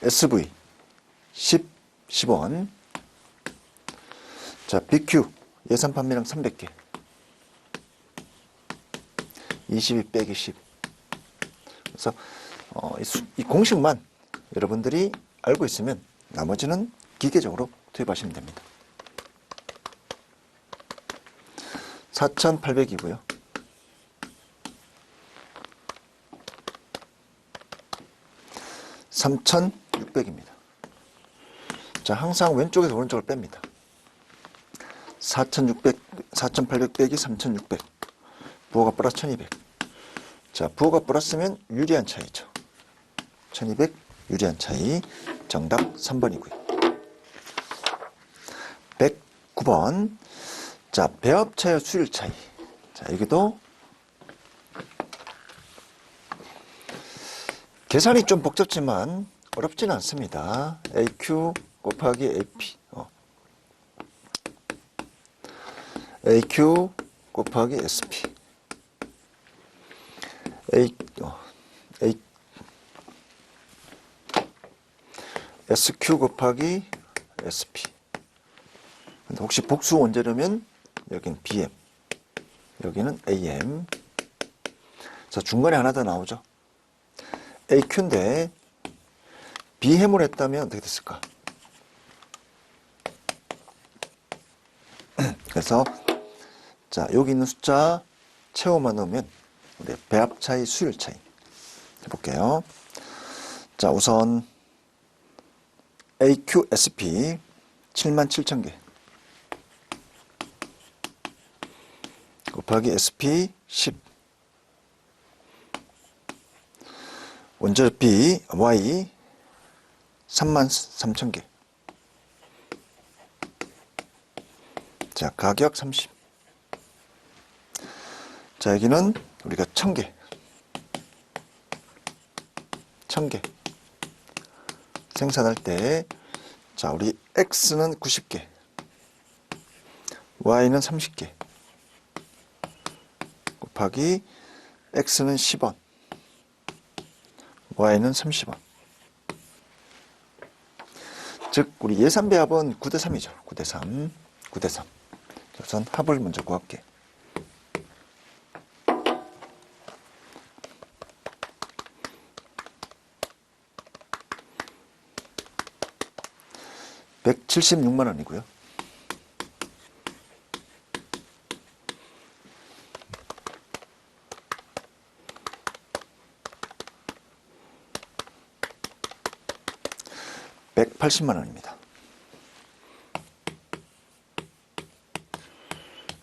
SV 10원. 자, BQ 예산 판매량 300개. 22 빼기 10. 그래서 이 공식만 여러분들이 알고 있으면 나머지는 기계적으로 투입하시면 됩니다. 4,800이고요. 3,600입니다. 자, 항상 왼쪽에서 오른쪽을 뺍니다. 4,800 빼기 3,600. 부호가 플러스 1,200. 자, 부호가 플러스면 유리한 차이죠. 1,200 유리한 차이. 정답 3번이고요. 109번. 자, 배합 차이와 수율 차이. 자, 여기도 계산이 좀 복잡지만 어렵지는 않습니다. AQ 곱하기 AP. AQ 곱하기 SP. SQ 곱하기 SP. 근데 혹시 복수 원재료면 여기는 BM, 여기는 AM. 자, 중간에 하나 더 나오죠. AQ인데 비해물 했다면 어떻게 됐을까? 그래서 자, 여기 있는 숫자 채워만 넣으면 우리 배합 차이, 수율 차이 해볼게요. 자, 우선 AQSP 77,000개 곱하기 SP 10. 원재료 B, Y 33,000개. 자, 가격 30. 자, 여기는 우리가 1,000개. 1,000개. 생산할 때, 자, 우리 X는 90개. Y는 30개. 곱하기 X는 10원. Y는 30원. 즉, 우리 예산 배합은 9대3이죠. 9대3. 9대3. 우선 합을 먼저 구할게. 76만 원이고요. (180만 원입니다)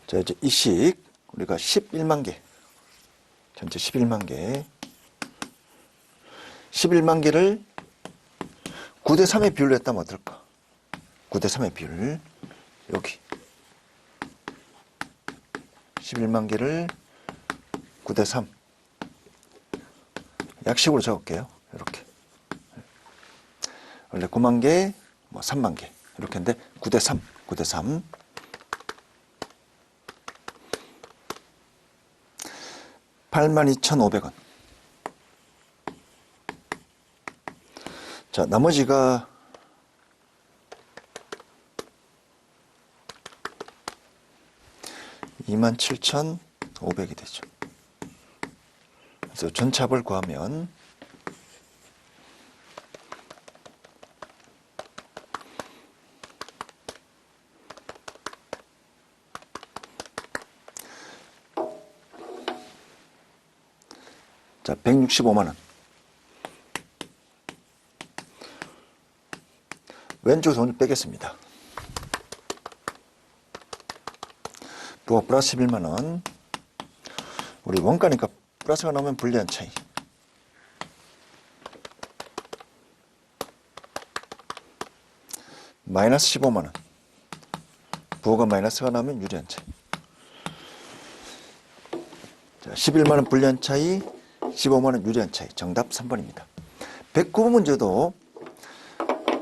자, 이제 이식 우리가 11만 개, 전체 11만 개, 11만 개를 9대 3의 비율로 했다면 어떨까? 9대 3의 비율, 여기 11만 개를 9대 3, 약식으로 적을게요. 이렇게 원래 9만 개, 뭐 3만 개 이렇게 했는데 9대 3, 9대 3, 82,500원. 자, 나머지가 27,500이 되죠. 그래서 전차합을 구하면 자, 165만 원. 왼쪽 돈을 빼겠습니다. 부가 플러스 11만 원. 우리 원가니까 플러스가 나오면 불리한 차이. 마이너스 15만 원. 부가 마이너스가 나오면 유리한 차이. 자, 11만 원 불리한 차이, 15만 원 유리한 차이. 정답 3번입니다. 109번 문제도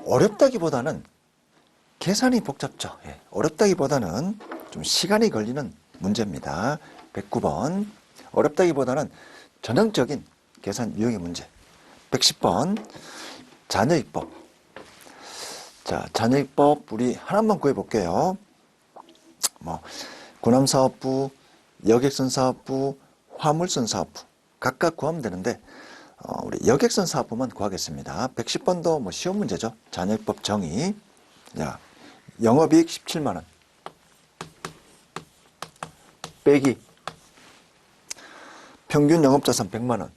어렵다기보다는 계산이 복잡죠. 예, 어렵다기보다는 좀 시간이 걸리는 문제입니다. 109번 어렵다기보다는 전형적인 계산 유형의 문제. 110번 자녀익법. 자, 자녀익법 우리 하나만 구해볼게요. 뭐 군함사업부, 여객선 사업부, 화물선 사업부 각각 구하면 되는데 우리 여객선 사업부만 구하겠습니다. 110번도 뭐 쉬운 문제죠. 자녀익법 정의. 자, 영업이익 17만 원 빼기 평균 영업자산 100만 원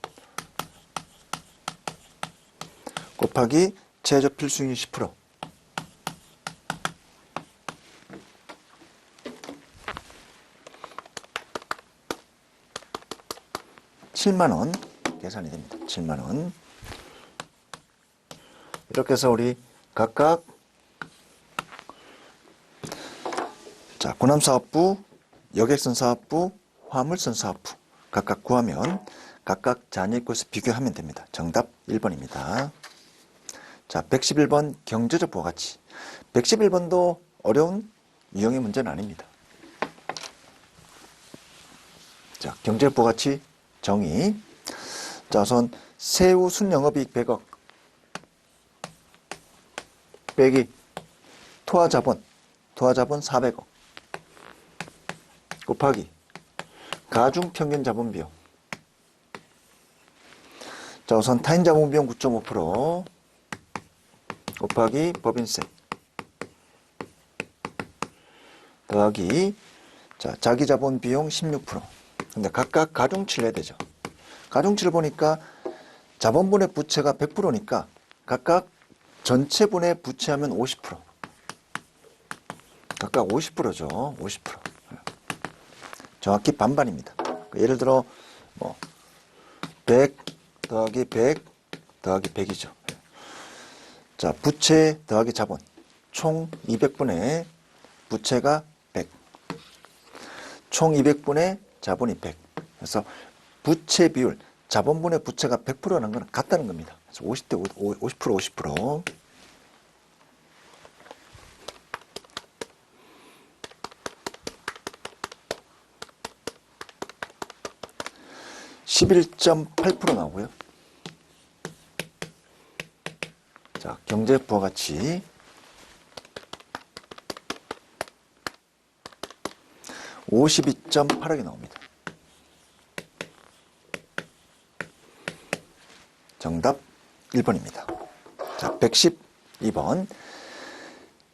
곱하기 최저 필수익률 10%. (7만 원) 계산이 됩니다. 7만 원. 이렇게 해서 우리 각각 자, 군함사업부, 여객선 사업부, 화물선 사업부 각각 구하면 각각 자녀익법에서 비교하면 됩니다. 정답 1번입니다. 자, 111번 경제적 부가가치. 111번도 어려운 유형의 문제는 아닙니다. 자, 경제적 부가가치 정의. 자, 우선 새우 순영업이익 100억 빼기 토화자본 400억 곱하기 가중평균 자본비용. 자, 우선 타인 자본비용 9.5% 곱하기 법인세 더하기 자, 자기 자본비용 16%. 근데 각각 가중치를 해야 되죠. 가중치를 보니까 자본분의 부채가 100%니까 각각 전체분의 부채하면 50%. 각각 50%죠. 50%. 정확히 반반입니다. 예를 들어 뭐 100 더하기 100 더하기 100이죠. 자, 부채 더하기 자본 총 200분의 부채가 100, 총 200분의 자본이 100. 그래서 부채 비율, 자본분의 부채가 100%라는 건 같다는 겁니다. 그래서 50대 50%, 50%. 11.8% 나오고요. 자, 경제 부가가치 52.8억이 나옵니다. 정답 1번입니다. 자, 112번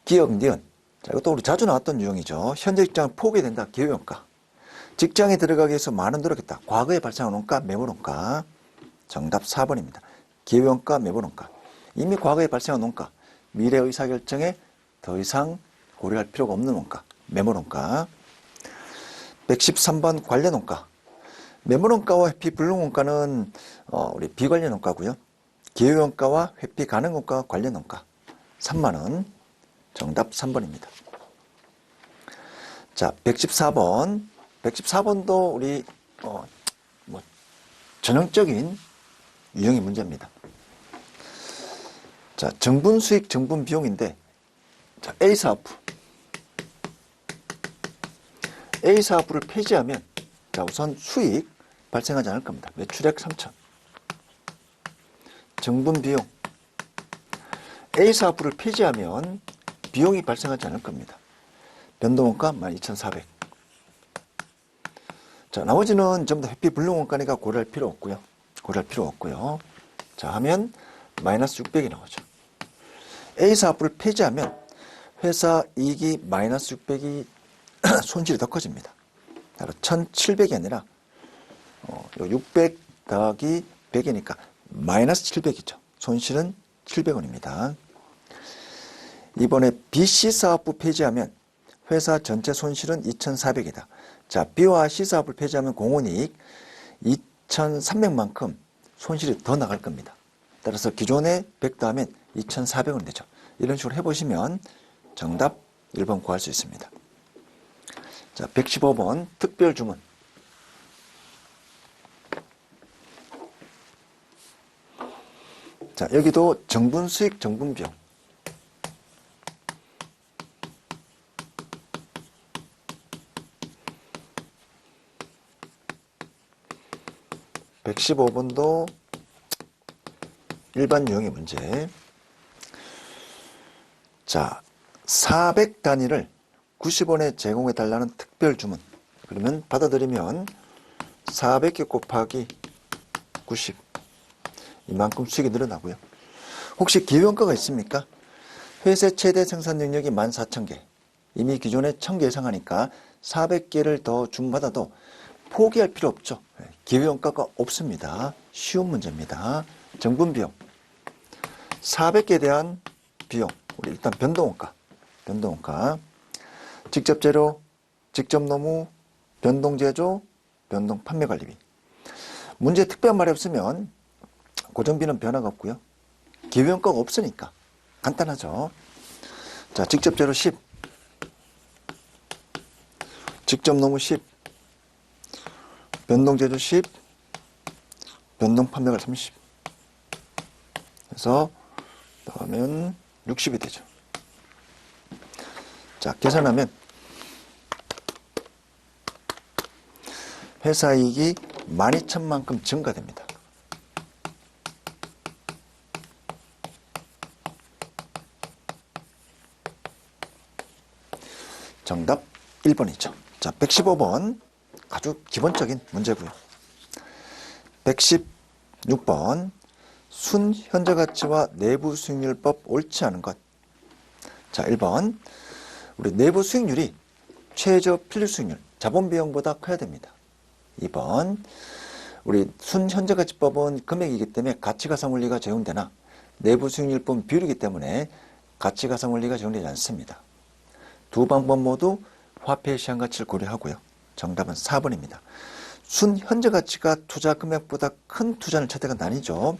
기역, 니은. 자, 이것도 우리 자주 나왔던 유형이죠. 현재 직장을 포기해야 된다. 기회원가. 직장에 들어가기 위해서 많은 노력했다. 과거에 발생한 원가, 매몰원가. 정답 4번입니다. 기회원가, 매몰원가. 이미 과거에 발생한 원가, 미래 의사결정에 더 이상 고려할 필요가 없는 원가, 매몰원가. 113번 관련 원가. 매몰원가와 회피 불능 원가는 우리 비관련 원가고요. 기회원가와 회피 가능 원가와 관련 원가. 3만원. 정답 3번입니다. 자, 114번. 114번도 우리 전형적인 유형의 문제입니다. 자, 정분 수익, 정분 비용인데, 자, A사업부를 폐지하면, 자, 우선 수익 발생하지 않을 겁니다. 매출액 3천. 정분 비용. A사업부를 폐지하면 비용이 발생하지 않을 겁니다. 변동원가 12,400. 자, 나머지는 전부 다 회피 불능원가니까 고려할 필요 없고요. 자, 하면 마이너스 600이 나오죠. A사업부를 폐지하면 회사 이익이 마이너스 600이 손실이 더 커집니다. 따로 1,700이 아니라 600 더하기 100이니까 마이너스 700이죠. 손실은 700원입니다. 이번에 BC사업부 폐지하면 회사 전체 손실은 2,400이다. 자, B와 C사업을 폐지하면 공원이익 2,300만큼 손실이 더 나갈 겁니다. 따라서 기존에 100 더하면 2,400원 되죠. 이런 식으로 해보시면 정답 1번 구할 수 있습니다. 자, 115번 특별주문. 자, 여기도 정분 수익, 정분 비용. (115번도) 일반 유형의 문제. 자, 400 단위를 90원에 제공해 달라는 특별 주문. 그러면 받아들이면 400개 곱하기 90. 이만큼 수익이 늘어나고요. 혹시 기회원가가 있습니까? 회사 최대 생산 능력이 14,000개. 이미 기존에 1,000개 이상하니까 400개를 더 주문받아도 포기할 필요 없죠. 기회원가가 없습니다. 쉬운 문제입니다. 정분비용. 400개에 대한 비용. 우리 일단 변동원가. 직접 재료, 직접 노무, 변동 제조, 변동 판매 관리비. 문제에 특별한 말이 없으면 고정비는 변화가 없고요. 기회원가가 없으니까 간단하죠. 자, 직접 재료 10, 직접 노무 10, 변동 제조 10, 변동 판매가 30. 그래서 넣으면 60이 되죠. 자, 계산하면 회사 이익이 12,000만큼 증가됩니다. 정답 1번이죠. 자, 115번 아주 기본적인 문제고요. 116번 순현저가치와 내부수익률법 옳지 않은 것. 자, 1번 우리 내부 수익률이 최저 필수익률, 자본비용보다 커야 됩니다. 2번 우리 순현저가치법은 금액이기 때문에 가치가상원리가 적용되나 내부수익률법은 비율이기 때문에 가치가상원리가 적용되지 않습니다. 두 방법 모두 화폐의 시한가치를 고려하고요. 정답은 4번입니다. 순현저가치가 투자금액보다 큰 투자는 채택은 아니죠.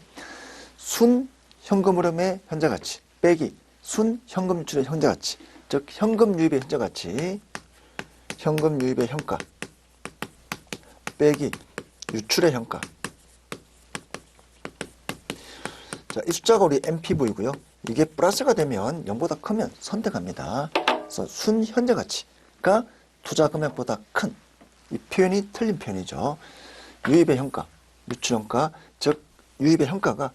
순현금 흐름의 현저가치 빼기 순현금 유출의 현저가치, 즉 현금 유입의 현저가치, 현금 유입의 현가 빼기 유출의 현가. 자, 이 숫자가 우리 NPV고요. 이게 플러스가 되면 0보다 크면 선택합니다. 그래서 순현저가치가 투자금액보다 큰, 이 표현이 틀린 표현이죠. 유입의 현가, 유출 현가, 즉 유입의 현가가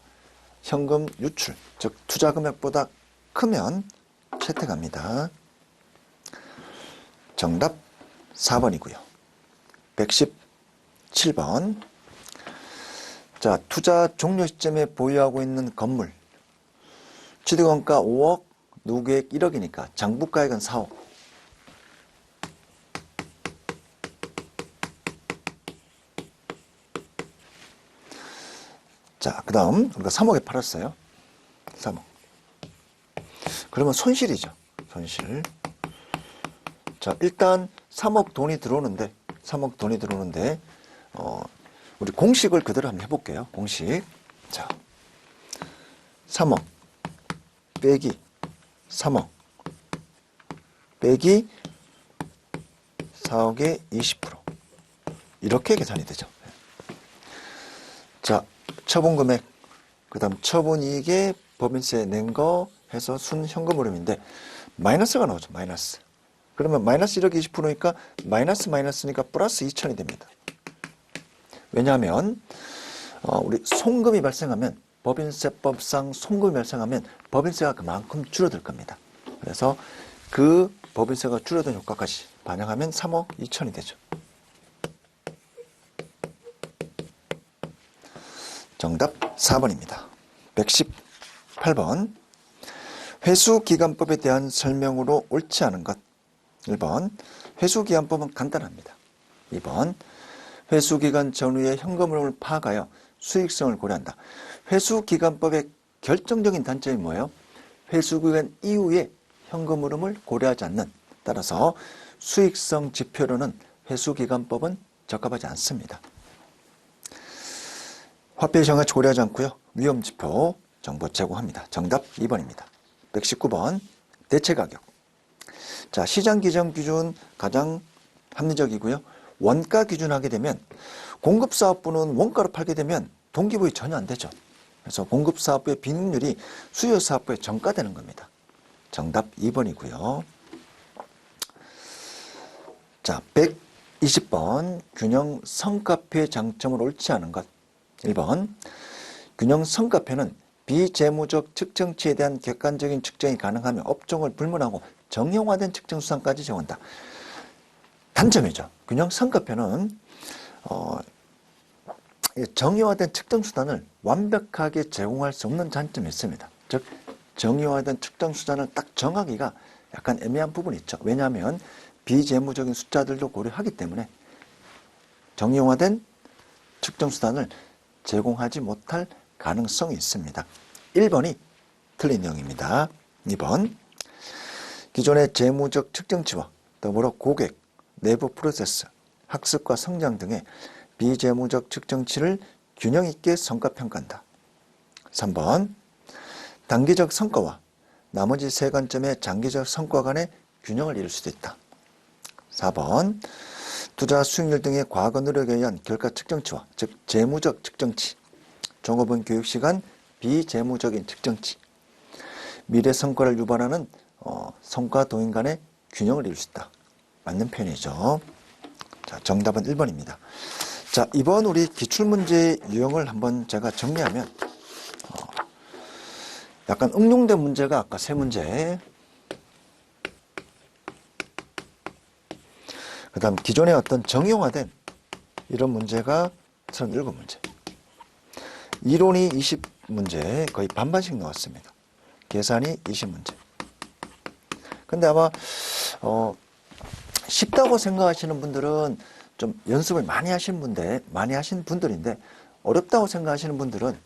현금 유출, 즉 투자금액보다 크면 채택합니다. 정답 4번이고요. 117번. 자, 투자 종료 시점에 보유하고 있는 건물 취득원가 5억, 누구 계획 1억이니까 장부가액은 4억. 자, 그 다음 우리가 3억에 팔았어요. 3억. 그러면 손실이죠. 손실. 자, 일단 3억 돈이 들어오는데 우리 공식을 그대로 한번 해볼게요. 공식. 자, 3억 빼기 3억 빼기 4억의 20%. 이렇게 계산이 되죠. 자, 처분 금액, 그 다음 처분 이익에 법인세 낸 거 해서 순 현금 흐름인데 마이너스가 나오죠. 마이너스. 그러면 마이너스 1억 20%니까 마이너스니까 플러스 2천이 됩니다. 왜냐하면 우리 송금이 발생하면 법인세법상 송금이 발생하면 법인세가 그만큼 줄어들 겁니다. 그래서 그 법인세가 줄어든 효과까지 반영하면 3억 2천이 되죠. 정답 4번입니다. 118번. 회수기간법에 대한 설명으로 옳지 않은 것. 1번. 회수기간법은 간단합니다. 2번. 회수기간 전후의 현금 흐름을 파악하여 수익성을 고려한다. 회수기간법의 결정적인 단점이 뭐예요? 회수기간 이후에 현금 흐름을 고려하지 않는. 따라서 수익성 지표로는 회수기간법은 적합하지 않습니다. 화폐 시장가치 고려하지 않고요. 위험지표 정보 제공합니다. 정답 2번입니다. 119번. 대체가격. 자, 시장 기정 기준 가장 합리적이고요. 원가 기준 하게 되면 공급사업부는 원가로 팔게 되면 동기부여이 전혀 안 되죠. 그래서 공급사업부의 빈익률이 수요사업부에 전가되는 겁니다. 정답 2번이고요. 자, 120번. 균형 성과표의 장점을 옳지 않은 것. 1번. 균형 성과표는 비재무적 측정치에 대한 객관적인 측정이 가능하며 업종을 불문하고 정형화된 측정 수단까지 제공한다. 단점이죠. 균형 성과표는 정형화된 측정 수단을 완벽하게 제공할 수 없는 장점이 있습니다. 즉 정형화된 측정 수단을 딱 정하기가 약간 애매한 부분이 있죠. 왜냐하면 비재무적인 숫자들도 고려하기 때문에 정형화된 측정 수단을 제공하지 못할 가능성이 있습니다. 1번이 틀린 내용입니다. 2번. 기존의 재무적 측정치와 더불어 고객, 내부 프로세스, 학습과 성장 등의 비재무적 측정치를 균형 있게 성과평가한다. 3번. 단기적 성과와 나머지 세 관점의 장기적 성과 간의 균형을 이룰 수도 있다. 4번. 투자 수익률 등의 과거 노력에 의한 결과 측정치와 즉 재무적 측정치, 종업원 교육시간 비재무적인 측정치, 미래 성과를 유발하는 성과 동인 간의 균형을 이룰 수 있다. 맞는 표현이죠. 자, 정답은 1번입니다. 자, 이번 우리 기출문제 유형을 한번 제가 정리하면 약간 응용된 문제가 아까 세 문제, 그 다음 기존의 어떤 정형화된 이런 문제가 37문제, 이론이 20문제, 거의 반반씩 나왔습니다. 계산이 20문제. 근데 아마 쉽다고 생각하시는 분들은 좀 연습을 많이 하신 분들인데 어렵다고 생각하시는 분들은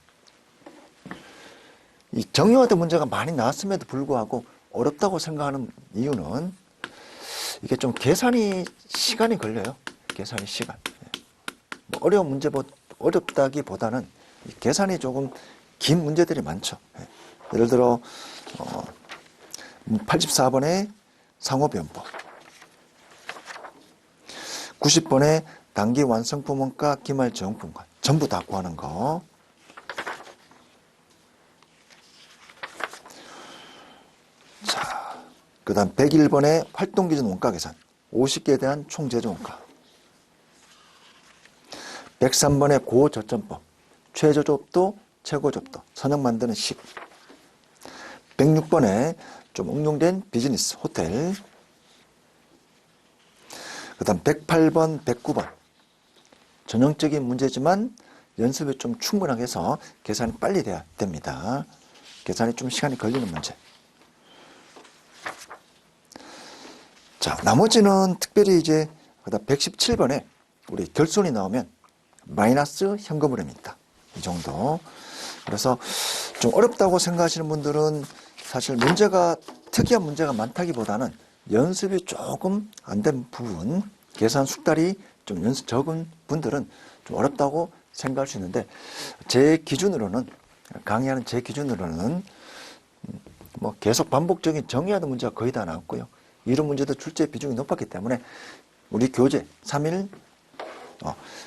이 정형화된 문제가 많이 나왔음에도 불구하고 어렵다고 생각하는 이유는 이게 좀 계산이 시간이 걸려요. 계산이 시간. 뭐 어려운 문제, 어렵다기보다는 계산이 조금 긴 문제들이 많죠. 예를 들어 84번의 상호변법, 90번의 단기 완성품 원가, 기말 저용품과 전부 다 구하는 거. 자, 그 다음 101번의 활동기준 원가 계산, 50개에 대한 총제조 원가. 103번의 고저점법, 최저조업도 최고조업도 선형 만드는 식. 106번에 좀 응용된 비즈니스 호텔. 그 다음 108번 109번 전형적인 문제지만 연습이 좀 충분하게 해서 계산이 빨리 돼야 됩니다. 계산이 좀 시간이 걸리는 문제. 자, 나머지는 특별히 이제 117번에 우리 결손이 나오면 마이너스 현금흐름입니다. 이 정도. 그래서 좀 어렵다고 생각하시는 분들은 사실 문제가 특이한 문제가 많다기보다는 연습이 조금 안 된 부분, 계산 숙달이 좀 연습 적은 분들은 좀 어렵다고 생각할 수 있는데, 제 기준으로는, 강의하는 제 기준으로는 뭐 계속 반복적인 정의하던 문제가 거의 다 나왔고요. 이런 문제도 출제 비중이 높았기 때문에 우리 교재 3일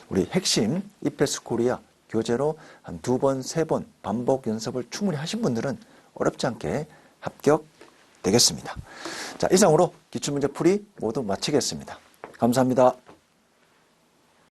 우리 핵심 이패스 코리아 교재로 한 2번, 3번 반복 연습을 충분히 하신 분들은 어렵지 않게 합격되겠습니다. 자, 이상으로 기출문제 풀이 모두 마치겠습니다. 감사합니다.